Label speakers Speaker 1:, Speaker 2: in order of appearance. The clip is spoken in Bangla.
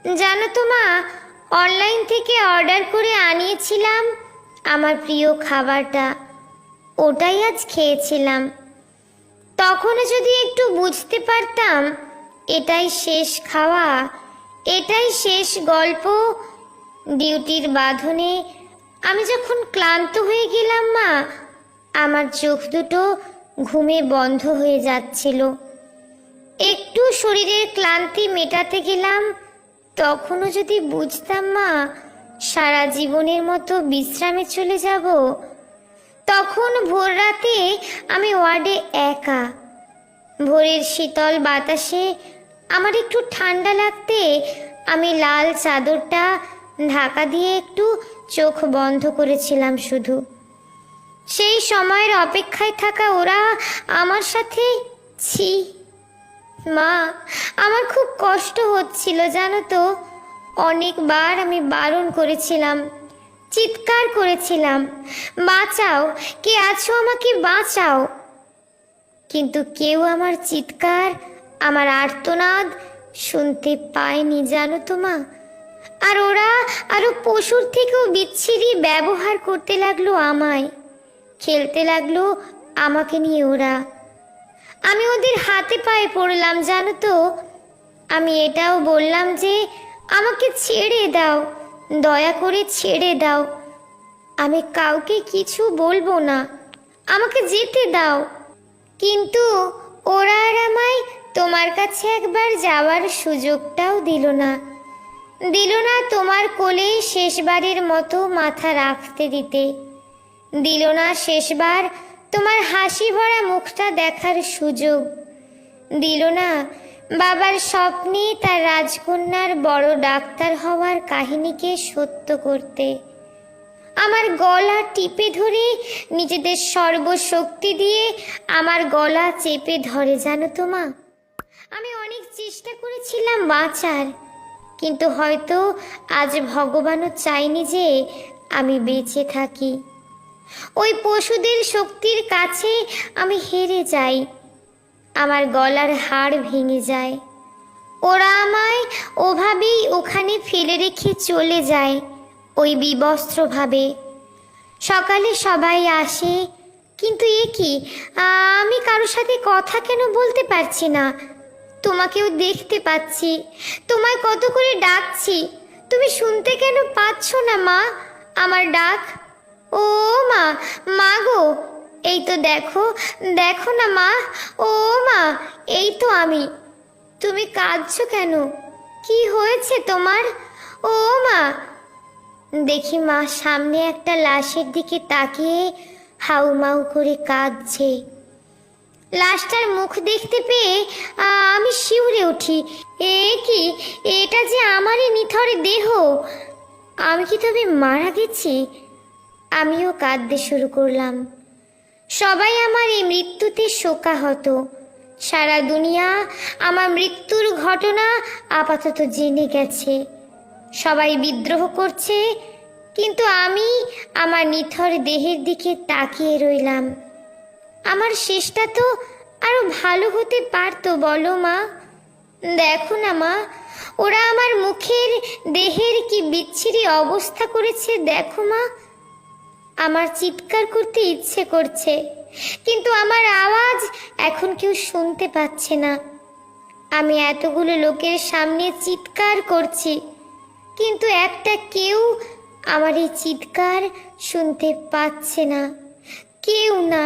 Speaker 1: জানো তো মা, অনলাইন থেকে অর্ডার করে আনিয়েছিলাম আমার প্রিয় খাবারটা, ওটাই আজ খেয়েছিলাম। তখনও যদি একটু বুঝতে পারতাম এটাই শেষ খাওয়া, এটাই শেষ গল্প। ডিউটির বাঁধনে আমি যখন ক্লান্ত হয়ে গেলাম মা, আমার চোখ দুটো ঘুমে বন্ধ হয়ে যাচ্ছিল। একটু শরীরের ক্লান্তি মেটাতে গেলাম, তখনও যদি বুঝতাম মা সারা জীবনের মতো বিশ্রামে চলে যাব। তখন ভোর রাতে আমি ওয়ার্ডে একা, ভোরের শীতল বাতাসে আমার একটু ঠান্ডা লাগতে আমি লাল চাদরটা ঢাকা দিয়ে একটু চোখ বন্ধ করেছিলাম শুধু। সেই সময়ের অপেক্ষায় থাকা ওরা আমার সাথে, ছি মা, আমার খুব কষ্ট হচ্ছিল জানো তো। অনেকবার আমি বারণ করেছিলাম, চিৎকার করেছিলাম, বাঁচাও, কে আছো আমাকে বাঁচাও। কিন্তু কেউ আমার চিৎকার, আমার আর্তনাদ শুনতে পায়নি জানো তো মা। আর ওরা আরো পশুর থেকেও বিচ্ছিরি ব্যবহার করতে লাগলো আমায়, খেলতে লাগলো আমাকে নিয়ে ওরা। আমি ওদের হাতে পায়ে পড়লাম জানো তো। আমি এটাও বললাম যে আমাকে ছেড়ে দাও, দয়া করে ছেড়ে দাও, আমি কাউকে কিছু বলবো না, আমাকে যেতে দাও। কিন্তু ওরা আর আমায় তোমার কাছে একবার যাওয়ার সুযোগটাও দিল না, দিল না তোমার কোলে শেষবারের মতো মাথা রাখতে দিতে, দিল না শেষবার তোমার হাসি ভরা মুখটা দেখার সুযোগ, দিল না বাবার স্বপ্নে তার রাজকন্যার বড় ডাক্তার হওয়ার কাহিনীকে সত্য করতে। আমার গলা টিপে ধরে নিজেদের সর্বশক্তি দিয়ে আমার গলা চেপে ধরে জানো তো মা। আমি অনেক চেষ্টা করেছিলাম বাঁচার, কিন্তু হয়তো আজ ভগবানও চাইনি যে আমি বেঁচে থাকি। ওই পশুদের শক্তির কাছে আমি হেরে যাই, আমার গলার হাড় ভেঙে যায়। ওরা আমায় ওভাবেই ওখানে ফেলে রেখে চলে যায়, ওই বিবস্ত্রভাবে। সকালে সবাই আসে, কিন্তু এ কি, আমি কারোর সাথে কথা কেন বলতে পারছি না? তোমাকেও দেখতে পাচ্ছি, তোমায় কত করে ডাকছি, তুমি শুনতে কেন পাচ্ছ না মা আমার ডাক? ও মা, মা গো, এই তো দেখো, দেখো না মা, ও মা, এই তো আমি। তুমি কাঁদছো কেন? কি হয়েছে তোমার? ও মা। দেখি মা সামনে একটা লাশের দিকে তাকিয়ে হাউমাউ করে কাঁদছে। লাশটার মুখ দেখতে পেয়ে আমি শিউরে উঠি। এ কি, এটা যে আমারই নিথর দেহ, আমি কি তবে মারা গেছি? আমিও কাঁদতে শুরু করলাম। সবাই আমার এই মৃত্যুতে শোকাহত। সারা দুনিয়া আমার মৃত্যুর ঘটনা আপাতত জেনে গেছে, সবাই বিদ্রোহ করছে, কিন্তু আমি আমার নিথর দেহের দিকে তাকিয়ে রইলাম। আমার শেষটা তো আরো ভালো হতে পারতো বলো মা। দেখো না মা, ওরা আমার মুখের দেহের কি বিচ্ছিরি অবস্থা করেছে দেখো মা। আমার চিৎকার করতে ইচ্ছে করছে, কিন্তু আমার আওয়াজ এখন কেউ শুনতে পাচ্ছে না। আমি এতগুলো লোকের সামনে চিৎকার করছি, কিন্তু একটা কেউ আমার এই চিৎকার শুনতে পাচ্ছে না, কেউ না।